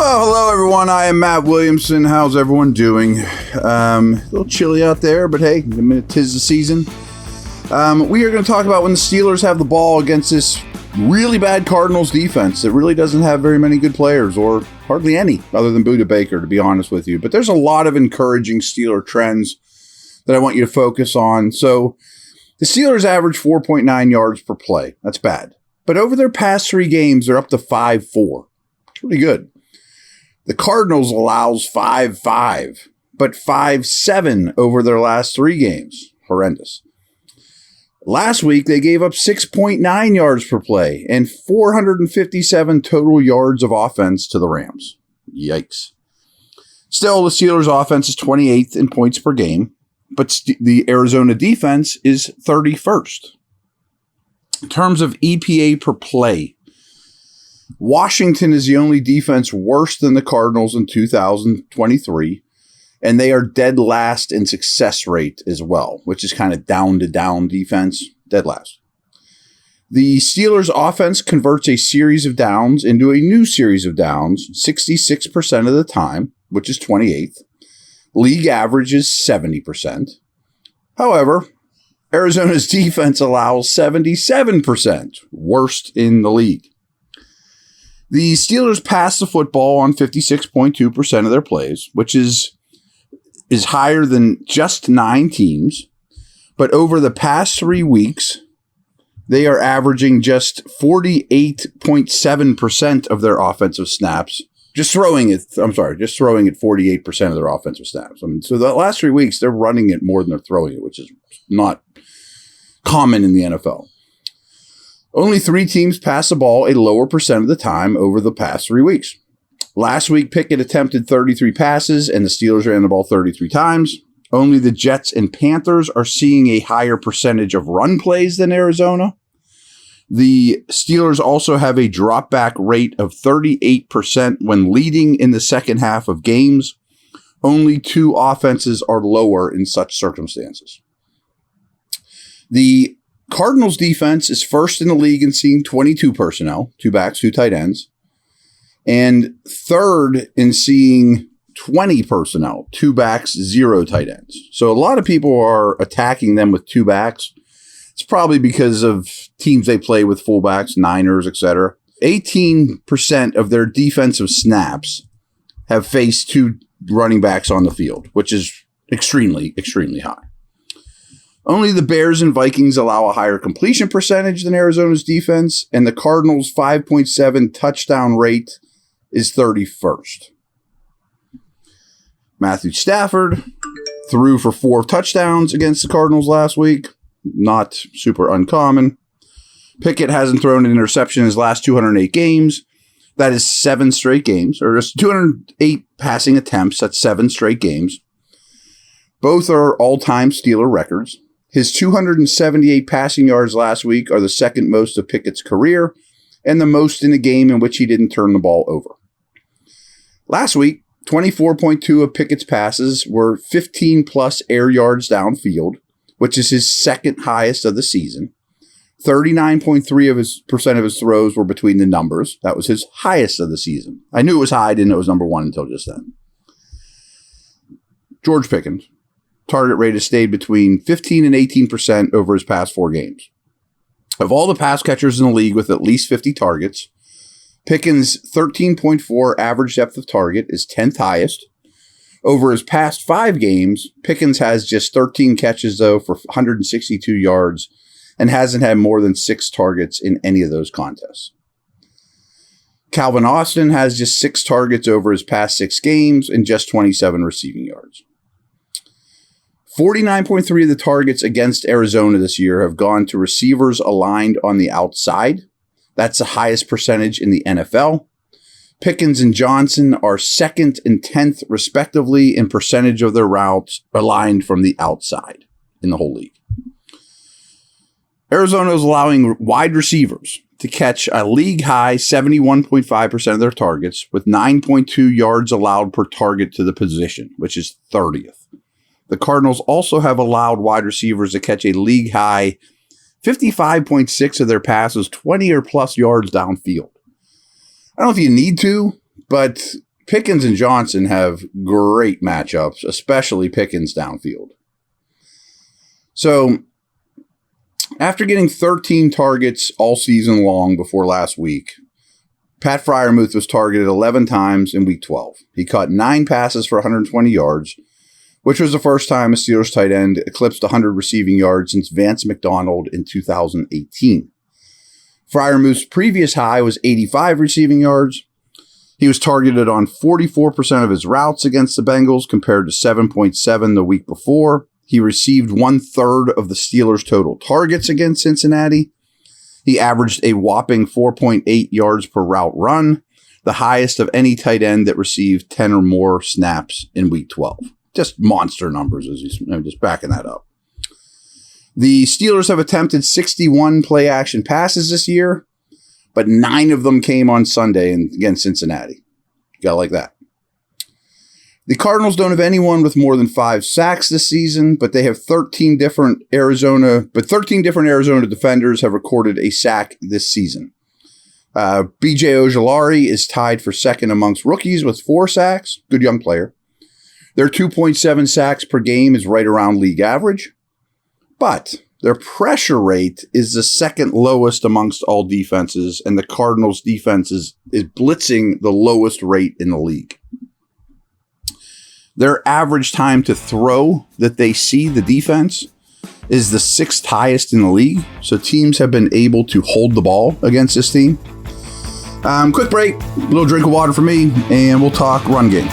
Well, hello everyone. I am Matt Williamson. How's everyone doing? A little chilly out there, but hey, tis the season. We are going to talk about when the Steelers have the ball against this really bad Cardinals defense that really doesn't have very many good players, or hardly any, other than Budda Baker, to be honest with you. But there's a lot of encouraging Steeler trends that I want you to focus on. So the Steelers average 4.9 yards per play. That's bad. But over their past 3 games, they're up to 5.4. Pretty good. The Cardinals allows 5.5, but 5.7 over their last 3 games. Horrendous. Last week, they gave up 6.9 yards per play and 457 total yards of offense to the Rams. Yikes. Still, the Steelers' offense is 28th in points per game, but the Arizona defense is 31st. In terms of EPA per play, Washington is the only defense worse than the Cardinals in 2023, and they are dead last in success rate as well, which is kind of down-to-down defense, dead last. The Steelers' offense converts a series of downs into a new series of downs 66% of the time, which is 28th. League average is 70%. However, Arizona's defense allows 77%, worst in the league. The Steelers pass the football on 56.2% of their plays, which is higher than just 9 teams. But over the past 3 weeks, they are averaging just 48.7% of their offensive snaps. Just throwing it 48% of their offensive snaps. So the last 3 weeks, they're running it more than they're throwing it, which is not common in the NFL. Only 3 teams pass the ball a lower percent of the time over the past 3 weeks. Last week, Pickett attempted 33 passes, and the Steelers ran the ball 33 times. Only the Jets and Panthers are seeing a higher percentage of run plays than Arizona. The Steelers also have a drop-back rate of 38% when leading in the second half of games. Only 2 offenses are lower in such circumstances. The Cardinals defense is first in the league in seeing 22 personnel, 2 backs, 2 tight ends, and third in seeing 20 personnel, 2 backs, 0 tight ends. So a lot of people are attacking them with 2 backs. It's probably because of teams they play with fullbacks, Niners, etc. 18% of their defensive snaps have faced 2 running backs on the field, which is extremely, extremely high. Only the Bears and Vikings allow a higher completion percentage than Arizona's defense, and the Cardinals' 5.7 touchdown rate is 31st. Matthew Stafford threw for 4 touchdowns against the Cardinals last week. Not super uncommon. Pickett hasn't thrown an interception in his last 208 games. That is 7 straight games, or just 208 passing attempts. That's 7 straight games. Both are all-time Steeler records. His 278 passing yards last week are the second most of Pickett's career and the most in a game in which he didn't turn the ball over. Last week, 24.2 of Pickett's passes were 15-plus air yards downfield, which is his second highest of the season. 39.3% of his throws were between the numbers. That was his highest of the season. I knew it was high. I didn't know it was number 1 until just then. George Pickens. Target rate has stayed between 15 and 18% over his past 4 games. Of all the pass catchers in the league with at least 50 targets, Pickens' 13.4 average depth of target is 10th highest. Over his past 5 games, Pickens has just 13 catches, though, for 162 yards and hasn't had more than 6 targets in any of those contests. Calvin Austin has just 6 targets over his past 6 games and just 27 receiving yards. 49.3 of the targets against Arizona this year have gone to receivers aligned on the outside. That's the highest percentage in the NFL. Pickens and Johnson are 2nd and 10th, respectively, in percentage of their routes aligned from the outside in the whole league. Arizona is allowing wide receivers to catch a league-high 71.5% of their targets with 9.2 yards allowed per target to the position, which is 30th. The Cardinals also have allowed wide receivers to catch a league-high 55.6 of their passes 20 or plus yards downfield. I don't know if you need to, but Pickens and Johnson have great matchups, especially Pickens downfield. So, after getting 13 targets all season long before last week, Pat Freiermuth was targeted 11 times in Week 12. He caught 9 passes for 120 yards, which was the first time a Steelers tight end eclipsed 100 receiving yards since Vance McDonald in 2018. Freiermuth's previous high was 85 receiving yards. He was targeted on 44% of his routes against the Bengals compared to 7.7 the week before. He received 1/3 of the Steelers' total targets against Cincinnati. He averaged a whopping 4.8 yards per route run, the highest of any tight end that received 10 or more snaps in Week 12. Just monster numbers, as he's just backing that up. The Steelers have attempted 61 play-action passes this year, but 9 of them came on Sunday against Cincinnati. Gotta like that. The Cardinals don't have anyone with more than 5 sacks this season, but they have 13 different Arizona defenders have recorded a sack this season. BJ Ojulari is tied for second amongst rookies with 4 sacks. Good young player. Their 2.7 sacks per game is right around league average, but their pressure rate is the second lowest amongst all defenses, and the Cardinals' defense is blitzing the lowest rate in the league. Their average time to throw that they see the defense is the 6th highest in the league. So teams have been able to hold the ball against this team. Quick break, a little drink of water for me, and we'll talk run game.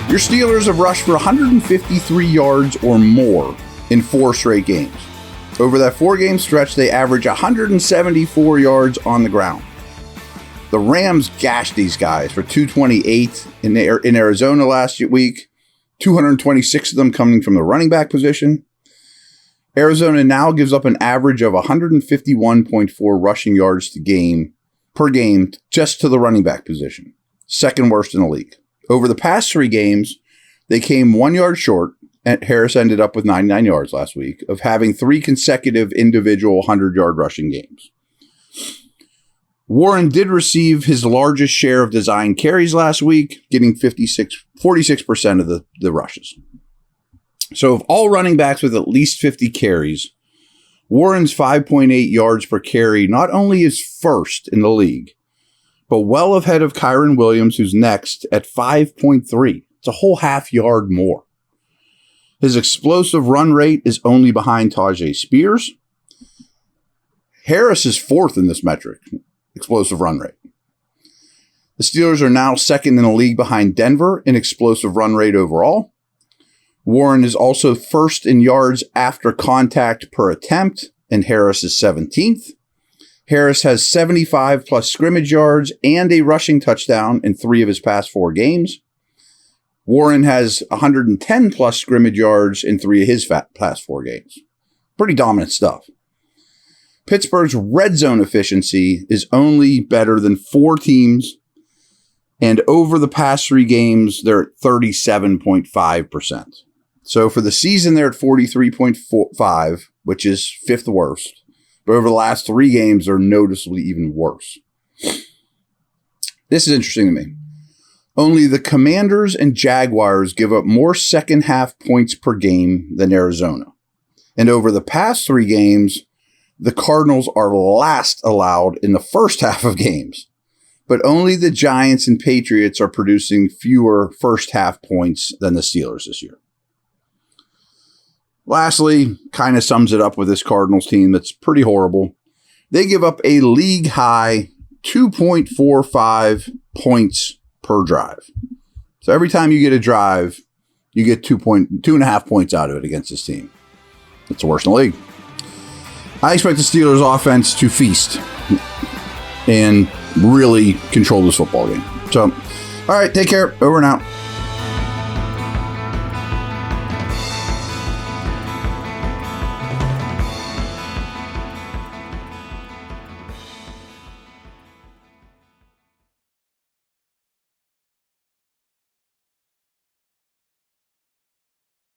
Your Steelers have rushed for 153 yards or more in 4 straight games. Over that 4-game stretch, they average 174 yards on the ground. The Rams gashed these guys for 228 in Arizona last week, 226 of them coming from the running back position. Arizona now gives up an average of 151.4 rushing yards per game just to the running back position, second worst in the league. Over the past 3 games, they came 1 yard short, and Harris ended up with 99 yards last week, of having 3 consecutive individual 100-yard rushing games. Warren did receive his largest share of design carries last week, getting 46% of the rushes. So of all running backs with at least 50 carries, Warren's 5.8 yards per carry not only is first in the league, but well ahead of Kyron Williams, who's next at 5.3. It's a whole half yard more. His explosive run rate is only behind Tajay Spears. Harris is 4th in this metric, explosive run rate. The Steelers are now 2nd in the league behind Denver in explosive run rate overall. Warren is also 1st in yards after contact per attempt, and Harris is 17th. Harris has 75 plus scrimmage yards and a rushing touchdown in 3 of his past 4 games. Warren has 110 plus scrimmage yards in 3 of his past 4 games. Pretty dominant stuff. Pittsburgh's red zone efficiency is only better than 4 teams, and over the past 3 games, they're at 37.5%. So for the season, they're at 43.5, which is 5th worst. But over the last 3 games, they're noticeably even worse. This is interesting to me. Only the Commanders and Jaguars give up more second half points per game than Arizona. And over the past 3 games, the Cardinals are last allowed in the first half of games. But only the Giants and Patriots are producing fewer first half points than the Steelers this year. Lastly, kind of sums it up with this Cardinals team that's pretty horrible. They give up a league-high 2.45 points per drive. So every time you get a drive, you get 2.5 points out of it against this team. It's the worst in the league. I expect the Steelers offense to feast and really control this football game. So, all right, take care. Over and out.